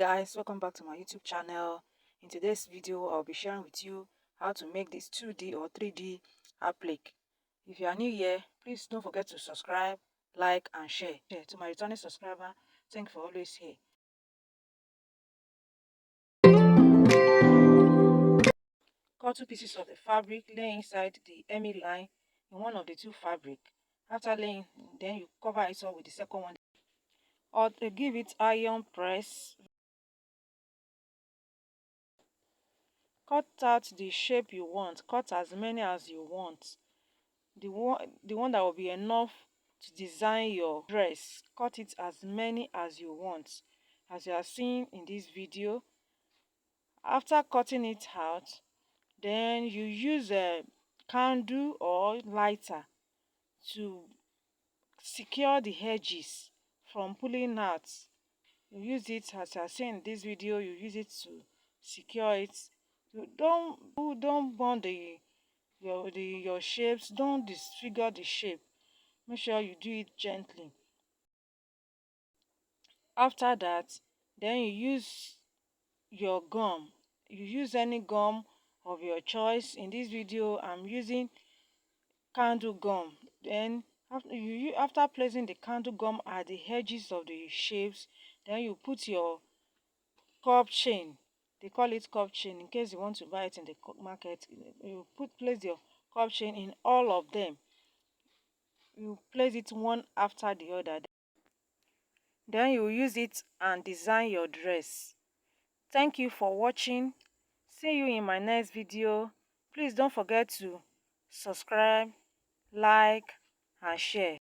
Guys, welcome back to my YouTube channel. In today's video I'll be sharing with you how to make this 2D or 3D applique. If you are new here, please don't forget to subscribe, like and share. To my returning subscriber, thank you for always here. Cut 2 pieces of the fabric, lay inside the hemming line in one of the 2 fabric. After laying, then you cover it up with the second one, or give it iron press. Cut out the shape you want. Cut as many as you want. The one that will be enough to design your dress. Cut it as many as you want, as you are seeing in this video. After cutting it out, then you use a candle or lighter to secure the edges from pulling out. You use it, as you are seeing in this video, you use it to secure it. You don't burn your shapes. Don't disfigure the shape. Make sure you do it gently. After that, then you use your gum. You use any gum of your choice. In this video I'm using candle gum. Then after placing the candle gum at the edges of the shapes, then you put your curb chain. They call it curb chain in case you want to buy it in the market. You place your curb chain in all of them. You place it one after the other. Then you use it and design your dress. Thank you for watching. See you in my next video. Please don't forget to subscribe, like and share.